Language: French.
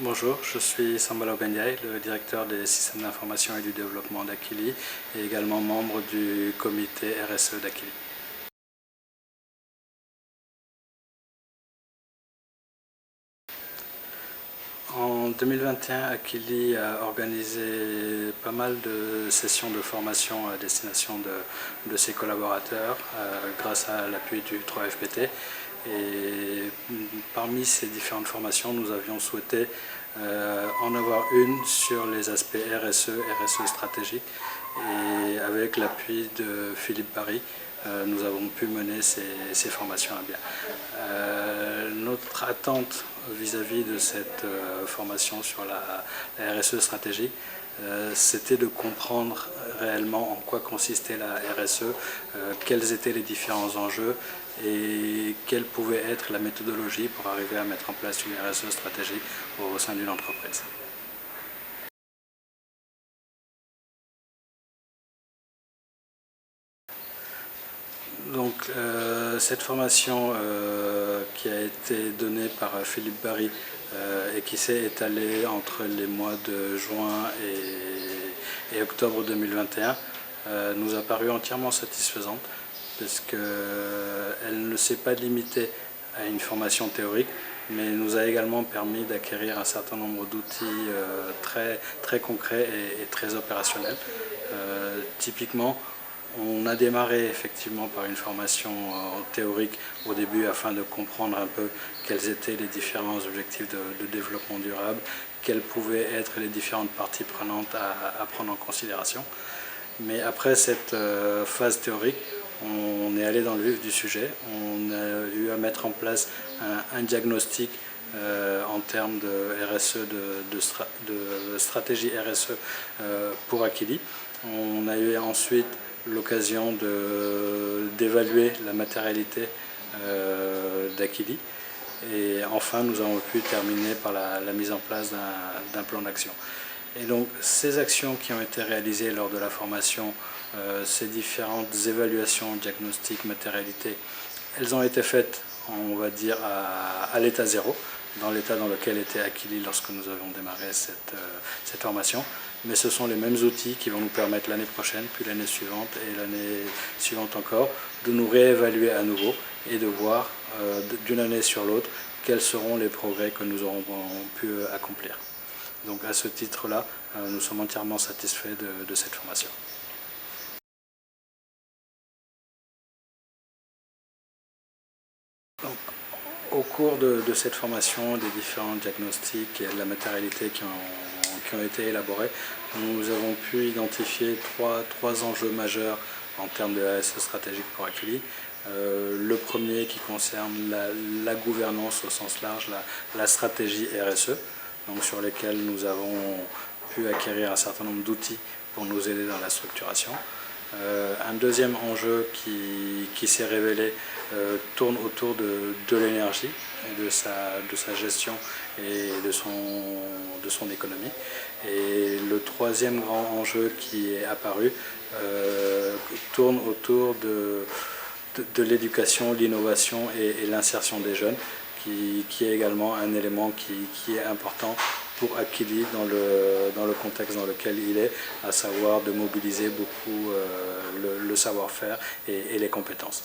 Bonjour, je suis Sambala Obendiaï, le directeur des systèmes d'information et du développement d'Akili et également membre du comité RSE d'Akili. En 2021, Akili a organisé pas mal de sessions de formation à destination de ses collaborateurs grâce à l'appui du 3FPT. Et parmi ces différentes formations, nous avions souhaité en avoir une sur les aspects RSE stratégique. Et avec l'appui de Philippe Barry, nous avons pu mener ces formations à bien. Notre attente vis-à-vis de cette formation sur la RSE stratégique, c'était de comprendre réellement en quoi consistait la RSE, quels étaient les différents enjeux et quelle pouvait être la méthodologie pour arriver à mettre en place une RSE stratégique au sein d'une entreprise. Donc cette formation qui a été donnée par Philippe Barry et qui s'est étalée entre les mois de juin et octobre 2021 nous a paru entièrement satisfaisante parce qu'elle ne s'est pas limitée à une formation théorique, mais nous a également permis d'acquérir un certain nombre d'outils très concrets et très opérationnels. Typiquement, on a démarré effectivement par une formation théorique au début afin de comprendre un peu quels étaient les différents objectifs de développement durable, quelles pouvaient être les différentes parties prenantes à prendre en considération. Mais après cette phase théorique, on est allé dans le vif du sujet, on a eu à mettre en place un diagnostic en termes de RSE, de stratégie RSE pour Akili. On a eu ensuite l'occasion d'évaluer la matérialité d'Akili. Et enfin, nous avons pu terminer par la mise en place d'un plan d'action. Et donc, ces actions qui ont été réalisées lors de la formation, ces différentes évaluations, diagnostics, matérialité, elles ont été faites, on va dire, à l'état zéro, dans l'état dans lequel était Akili lorsque nous avons démarré cette formation. Mais ce sont les mêmes outils qui vont nous permettre l'année prochaine, puis l'année suivante et l'année suivante encore, de nous réévaluer à nouveau et de voir d'une année sur l'autre quels seront les progrès que nous aurons pu accomplir. Donc à ce titre-là, nous sommes entièrement satisfaits de cette formation. Donc, au cours de cette formation, des différents diagnostics et de la matérialité qui ont été élaborés, nous avons pu identifier trois enjeux majeurs en termes de RSE stratégique pour Akili. Le premier qui concerne la gouvernance au sens large, la stratégie RSE, donc sur lesquels nous avons pu acquérir un certain nombre d'outils pour nous aider dans la structuration. Un deuxième enjeu qui s'est révélé tourne autour de l'énergie, de sa gestion et de son économie. Et le troisième grand enjeu qui est apparu tourne autour de l'éducation, l'innovation et l'insertion des jeunes, qui est également un élément qui est important pour Akili dans le contexte dans lequel il est, à savoir de mobiliser beaucoup le savoir-faire et les compétences.